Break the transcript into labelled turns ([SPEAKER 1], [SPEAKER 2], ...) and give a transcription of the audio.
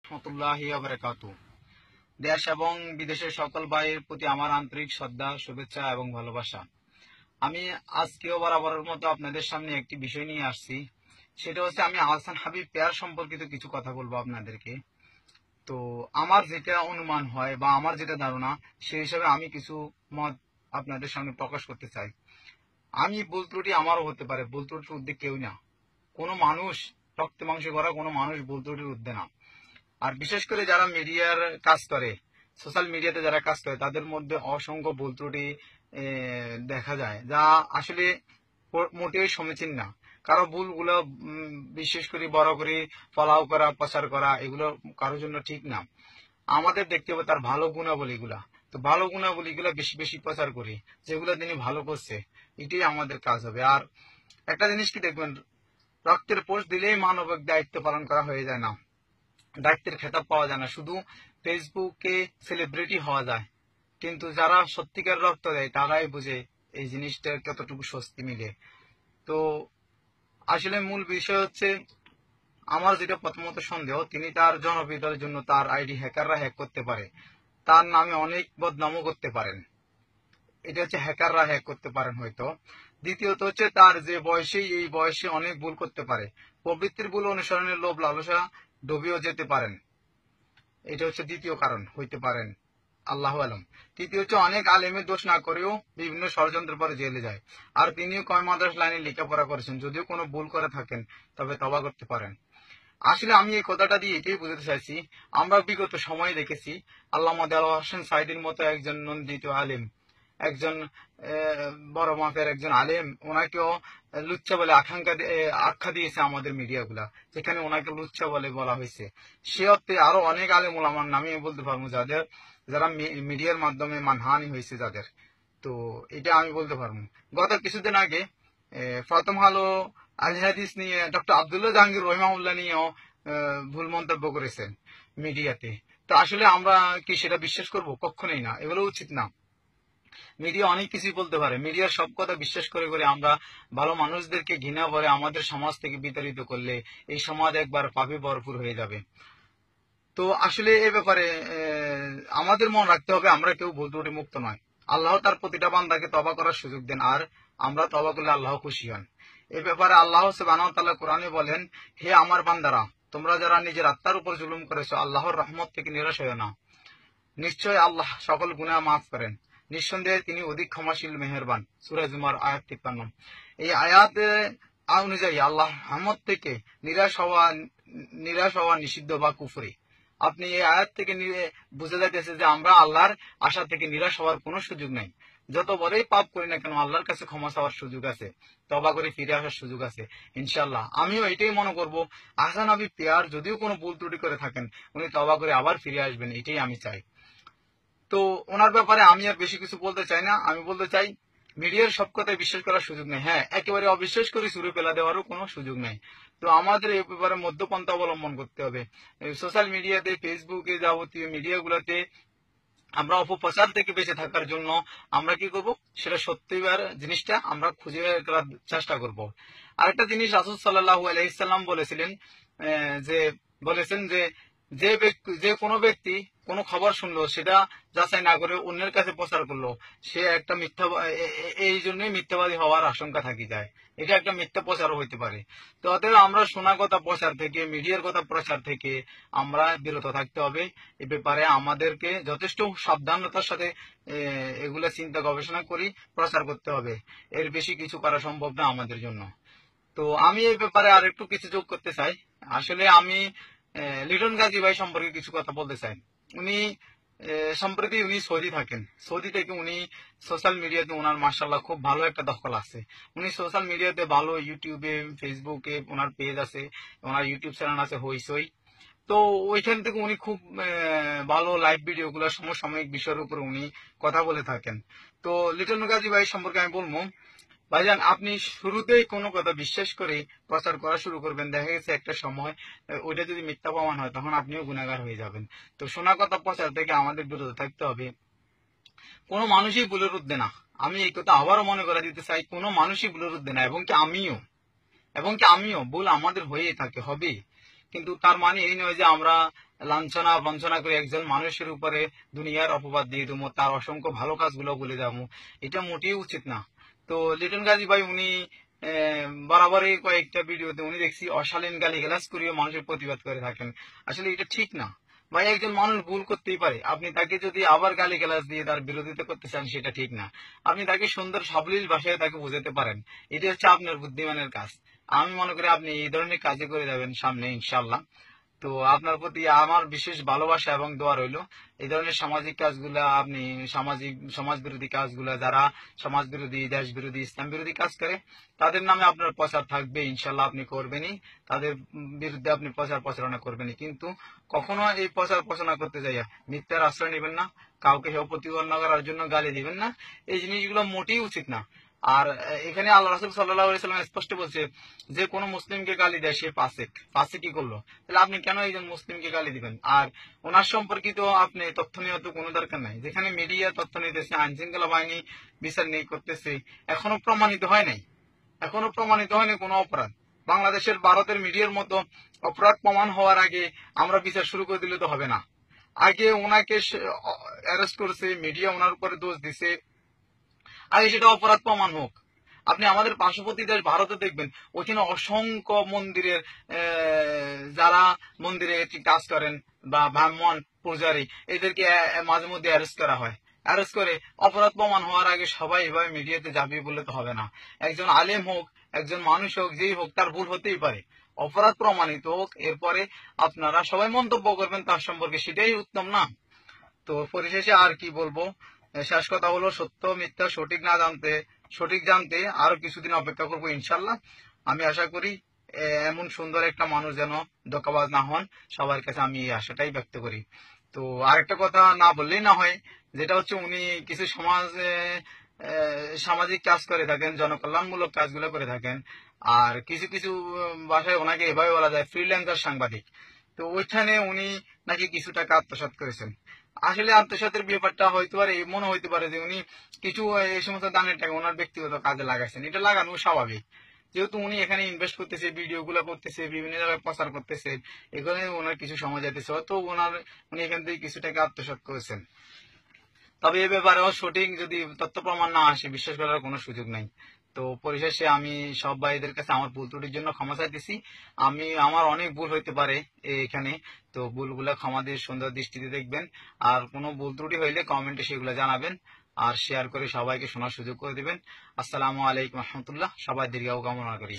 [SPEAKER 1] রহমতুল্লাহি ওয়া বারাকাতুহু। দেশ এবং বিদেশের সকল ভাইয়ের প্রতি আমার আন্তরিক শ্রদ্ধা, শুভেচ্ছা এবং ভালোবাসা। আমি আজকেও বরাবরের মতো আপনাদের সামনে একটি বিষয় নিয়ে আসছি। সেটা হচ্ছে আমি আহসান হাবিব পেয়ার সম্পর্কিত কিছু কথা বলবো আপনাদেরকে। তো আমার যেটা অনুমান হয় বা আমার যেটা ধারণা, সেই হিসাবে আমি কিছু মত আপনাদের সামনে প্রকাশ করতে চাই। আমি ভুল ত্রুটি আমারও হতে পারে, ভুল ত্রুটির ঊর্ধ্বে কেউ না। কোনো মানুষ, রক্তে মাংসে করা কোনো মানুষ ভুল ত্রুটির ঊর্ধ্বে না। আর বিশেষ করে যারা মিডিয়ার কাজ করে, সোশ্যাল মিডিয়াতে যারা কাজ করে, তাদের মধ্যে অসংখ্য ভুল ত্রুটি দেখা যায়, যা আসলে মোটেই সমীচীন না। কারো ভুলগুলো বিশেষ করে বড় করে ফলাও করা, প্রচার করা, এগুলো কারোর জন্য ঠিক না। আমাদের দেখতে হবে তার ভালো গুণাবলীগুলা। তো ভালো গুণাবলীগুলা বেশি বেশি প্রচার করি, যেগুলো তিনি ভালো করছে, এটাই আমাদের কাজ হবে। আর একটা জিনিস কি দেখবেন, রক্তের পোষ দিলেই মানবিক দায়িত্ব পালন করা হয়ে যায় না, দায়িত্বের খেতাব পাওয়া যায় না। শুধু ফেসবুকে সেলিব্রিটি হওয়া যায়, কিন্তু যারা সত্যিকার রক্ত দেয় তারাই বুঝে এই জিনিসটার কতটুকু স্বস্তি মিলে। তো আসলে মূল বিষয় হচ্ছে, আমার যেটা প্রথমত সন্দেহ, তিনি তার জনপ্রিয়তার জন্য তার আইডি হ্যাকাররা হ্যাক করতে পারে, তার নামে অনেক বদনামও করতে পারেন। এটা হচ্ছে হ্যাকাররা হ্যাক করতে পারেন হয়তো। দ্বিতীয়ত হচ্ছে তার যে বয়সেই, এই বয়সে অনেক ভুল করতে পারে, প্রবৃত্তির ভুল অনুসরণের লোভ লালসা ডুবেও যেতে পারেন। এটা হচ্ছে দ্বিতীয় কারণ হইতে পারেন, আল্লাহ আলম। তৃতীয় হচ্ছে অনেক আলেমের দোষ না করেও বিভিন্ন ষড়যন্ত্রের পরে জেলে যায়। আর তিনিও কয় মাদ্রাস লাইনে লেখাপড়া করেছেন, যদিও কোনো ভুল করে থাকেন তবে তওবা করতে পারেন। আসলে আমি এই কথাটা দিয়ে এটাই বুঝতে চাইছি, আমরা বিগত সময়ে দেখেছি আল্লামা দেলোয়ার হোসেন সাইদির মতো একজন নন্দিত আলেম, একজন বড় মাপের একজন আলেম, ওনাকেও লুচ্চা বলে আখ্যা দিয়েছে আমাদের মিডিয়াগুলা, যেখানে ওনাকে লুচ্চা বলে বলা হয়েছে। সে অর্থে আরো অনেক আলেম ওলামার নামে বলতে পারবো, যারা মিডিয়ার মাধ্যমে মানহানি হয়েছে যাদের। তো এটা আমি বলতে পারবো। গত কিছুদিন আগে প্রথম আলো আল হাদিস নিয়ে ডক্টর আব্দুল্লাহ জাহাঙ্গীর রহিমাহুল্লাহ নিয়েও ভুল মন্তব্য করেছেন মিডিয়াতে। তো আসলে আমরা কি সেটা বিশ্বাস করব? কখনোই না, এগুলো উচিত না। মিডিয়া অনেক কিছুই বলতে পারে, মিডিয়ার সব কথা বিশ্বাস করে করে আমরা ভালো মানুষদেরকে ঘৃণা করে আমাদের সমাজ থেকে বিতাড়িত করলে এই সমাজ একবার পাপে ভরপুর হয়ে যাবে। তো আসলে এ ব্যাপারে আমাদের মনে রাখতে হবে, আমরা কেউ ভুল ত্রুটি মুক্ত নয়। আল্লাহ তার প্রতিটা বান্দাকে তওবা করার সুযোগ দেন, আর আমরা তওবা করলে আল্লাহ খুশি হন। এ ব্যাপারে আল্লাহ সুবহানাহু ওয়া তাআলা কোরআনে বলেন, হে আমার বান্দারা, তোমরা যারা নিজের আত্মার উপর জুলুম করেছো, আল্লাহর রহমত থেকে নিরাশ হয়ো না। নিশ্চয় আল্লাহ সকল গুনাহ মাফ করেন, নিঃসন্দেহে তিনি অধিক ক্ষমাশীল মেহেরবান। সূরা জুমার আয়াত 53। এই আয়াত অনুযায়ী আল্লাহ রহমত থেকে নিরাশ হওয়া নিষিদ্ধ বা কুফরি। আপনি এই আয়াত থেকে বুঝে যাইতেছে যে আমরা আল্লাহর আশা থেকে নিরাশ হওয়ার কোনো সুযোগ নাই। যত বড়ই পাপ করি না কেন, আল্লাহর কাছে ক্ষমা চাওয়ার সুযোগ আছে, তওবা করে ফিরে আসার সুযোগ আছে ইনশাআল্লাহ। আমিও এটাই মনে করব, আহসান হাবিব পেয়ার যদিও কোনো ভুল ত্রুটি করে থাকেন, উনি তওবা করে আবার ফিরে আসবেন, এটাই আমি চাই। তো ওনার ব্যাপারে আমি আর বেশি কিছু বলতে চাই না। আমি বলতে চাই, মিডিয়ার সব কথায় বিশ্বাস করার সুযোগ নেই। হ্যাঁ, একেবারে অবিশ্বাস করে সুরে ফেলা দেওয়ারও কোনো সুযোগ নেই। তো আমাদের এই ব্যাপারে মধ্যপন্থা অবলম্বন করতে হবে। সোশ্যাল মিডিয়াতে, ফেসবুকে, যাবতীয় মিডিয়াগুলোতে আমরা অপপ্রচার থেকে বেঁচে থাকার জন্য আমরা কি করব, সেটা সত্যিকার জিনিসটা আমরা খুঁজে বের করার চেষ্টা করব। আরেকটা জিনিস রাসূল সাল্লাল্লাহু আলাইহি সাল্লাম বলেছিলেন, বলেছেন যে যে কোনো ব্যক্তি কোনো খবর শুনলো, সেটা যাচাই না করে অন্যের কাছে প্রচার করলো, সে একটা এই জন্যই মিথ্যাবাদী হওয়ার আশঙ্কা থাকি যায়। এটা একটা মিথ্যা প্রচারও হইতে পারে। তো অতএব আমরা শোনা কথা প্রচার থেকে, মিডিয়ার কথা প্রচার থেকে আমরা বিরত থাকতে হবে। এ ব্যাপারে আমাদেরকে যথেষ্ট সাবধানতার সাথে এগুলা চিন্তা গবেষণা করি প্রচার করতে হবে। এর বেশি কিছু করা সম্ভব না আমাদের জন্য। তো আমি এই ব্যাপারে আর একটু কিছু যোগ করতে চাই। আসলে আমি লিটন গাজী ভাই সম্পর্কে কিছু কথা বলতে চাই। উনি সম্প্রতি উনি সৌদি থাকেন। সৌদি থেকে উনি সোশ্যাল মিডিয়াতে ওনার মাশাআল্লাহ খুব ভালো একটা দখল আছে। উনি সোশ্যাল মিডিয়াতে ভালো, ইউটিউবে, ফেসবুকে ওনার পেজ আছে, ওনার ইউটিউব চ্যানেল আছে হইচই। তো ওইখান থেকে উনি খুব ভালো লাইভ ভিডিও গুলো সমসাময়িক বিষয়ের উপর উনি কথা বলে থাকেন। তো লিটন গাজী ভাই সম্পর্কে আমি বলবো, ভাইজান, আপনি শুরুতেই কোনো কথা বিশ্বাস করে প্রচার করা শুরু করবেন, দেখা গেছে একটা সময় ওইটা যদি মিথ্যা প্রমাণ হয়, তখন আপনিও গুনাহগার হয়ে যাবেন। তো শোনা কথা প্রচার থেকে আমাদের বিরত থাকতে হবে। কোনো মানুষই ভুলের ঊর্ধ্বে না। আমি এই কথা আবারও মনে করে দিতে চাই, কোনো মানুষই ভুলের ঊর্ধ্বে না, এবং কি আমিও ভুল আমাদের হয়ে থাকে, হবে। কিন্তু তার মানে এই নয় যে আমরা লাঞ্ছনা বঞ্চনা করে একজন মানুষের উপরে দুনিয়ার অপবাদ দিয়ে দেবো, তার অসংখ্য ভালো কাজগুলো বলে যাবো, এটা মোটেই উচিত না। তো লিটন গাজী ভাই উনি বরাবরই কয়েকটা ভিডিওতে উনি দেখছি অশালীন গালিগালাজ করিয়ে মানুষের প্রতিবাদ করে থাকেন। আসলে এটা ঠিক না ভাই, একজন মানুষ ভুল করতেই পারে, আপনি তাকে যদি আবার গালিগালাজ দিয়ে তার বিরোধিতা করতে চান সেটা ঠিক না। আপনি তাকে সুন্দর সাবলীল ভাষায় তাকে বোঝাতে পারেন, এটা হচ্ছে আপনার বুদ্ধিমানের কাজ। আমি মনে করি আপনি এই ধরনের কাজে করে যাবেন সামনে ইনশাল্লাহ। তো আপনার প্রতি আমার বিশেষ ভালোবাসা এবং দোয়া রইল। এই ধরনের সামাজিক কাজগুলা আপনি সমাজ বিরোধী কাজগুলা, যারা সমাজ বিরোধী, দেশ বিরোধী, ইসলাম বিরোধী কাজ করে তাদের নামে আপনার প্রচার থাকবে ইনশাল্লাহ, আপনি করবেনই, তাদের বিরুদ্ধে আপনি প্রচার প্রচারণা করবেনই। কিন্তু কখনো এই প্রচার প্রচারণা করতে যাইয়া মিথ্যার আশ্রয় নেবেন না, কাউকে হেয় প্রতিপন্ন করার জন্য গালি দিবেন না, এই জিনিসগুলো মোটেই উচিত না। আর এখানে আল্লাহ রাসূল সাল্লাল্লাহু আলাইহি ওয়াসাল্লাম স্পষ্ট বলছে যে কোন মুসলিমকে গালি দেয় সে ফাসিক। ফাসিক কি করলো? তাহলে আপনি কেন একজন মুসলিমকে গালি দিবেন? আর ওনার সম্পর্কিত আপনি তথ্য নেওয়ার তো কোনো দরকার নাই। যেখানে মিডিয়া তথ্য নিতেছে, আইন শৃঙ্খলা বাহিনী বিচার নিয়ে করতেছে, এখনো প্রমাণিত হয় নাই, এখনো প্রমাণিত হয়নি কোনো অপরাধ। বাংলাদেশের ভারতের মিডিয়ার মতো অপরাধ প্রমাণ হওয়ার আগে আমরা বিচার শুরু করে দিলে তো হবে না। আগে ওনাকে অ্যারেস্ট করেছে, মিডিয়া ওনার উপরে দোষ দিছে, আগে সেটা অপরাধ প্রমাণ হোক। আপনি আমাদের পার্শ্ববর্তী দেশ ভারতে দেখবেন, ওইখানে অসংখ্য মন্দিরের যারা মন্দিরে কাজ করেন বা ব্রাহ্মণ পূজারী, এদেরকে মাঝে মধ্যে অ্যারেস্ট করা হয়। অ্যারেস্ট করে অপরাধ প্রমাণ হওয়ার আগে সবাই এভাবে মিডিয়াতে যাবে বলে তো হবে না। একজন আলেম হোক, একজন মানুষ হোক, যেই হোক, তার ভুল হতেই পারে, অপরাধ প্রমাণিত হোক, এরপরে আপনারা সবাই মন্তব্য করবেন তার সম্পর্কে, সেটাই উত্তম না? তো পরিশেষে আর কি বলবো, শেষ কথা হলো সত্য মিথ্যা সঠিক জানতে আরো কিছুদিন অপেক্ষা করবো ইনশাল্লাহ। আমি আশা করি এমন সুন্দর একটা মানুষ যেন ধোঁকাবাজ না হন, সবার কাছে আমি এই আশাটাই ব্যক্ত করি। তো আরেকটা কথা না বললেই না হয়, যেটা হচ্ছে উনি কিছু সামাজিক কাজ করে থাকেন, জনকল্যাণমূলক কাজগুলো করে থাকেন। আর কিছু কিছু ভাষায় ওনাকে এভাবে বলা যায় ফ্রিল্যান্সার সাংবাদিক। তো ওইখানে উনি নাকি কিছু টাকা আত্মসাৎ করেছেন। আসলে আত্মসাতের ব্যাপারটা হইতে পারে, মনে হইতে পারে যে উনি কিছু এই সমস্ত দানের টাকা ওনার ব্যক্তিগত কাজে লাগাইছেন, এটা লাগানো স্বাভাবিক। যেহেতু উনি এখানে ইনভেস্ট করতেছে, ভিডিও গুলো করতেছে, বিভিন্ন জায়গায় প্রচার করতেছে, এখানে ওনার কিছু সময় যাইতেছে, হয়তো উনি এখান থেকে কিছু টাকা আত্মসাৎ করেছেন। তবে এ ব্যাপারেও সঠিক যদি তথ্য প্রমাণ না আসে, বিশ্বাস করার কোনো সুযোগ নাই। তো পরিশেষে আমি সব ভাইদের কাছে আমার ভুল ত্রুটির জন্য ক্ষমা চাইতেছি। আমার অনেক ভুল হইতে পারে এখানে, তো ভুলগুলা ক্ষমা দিয়ে সুন্দর দৃষ্টিতে দেখবেন। আর কোনো ভুল ত্রুটি হইলে কমেন্টে সেগুলো জানাবেন, আর শেয়ার করে সবাইকে শোনার সুযোগ করে দিবেন। আসসালামু আলাইকুম রহমতুল্লাহ। সবাই দীর্ঘায়ু কামনা করি।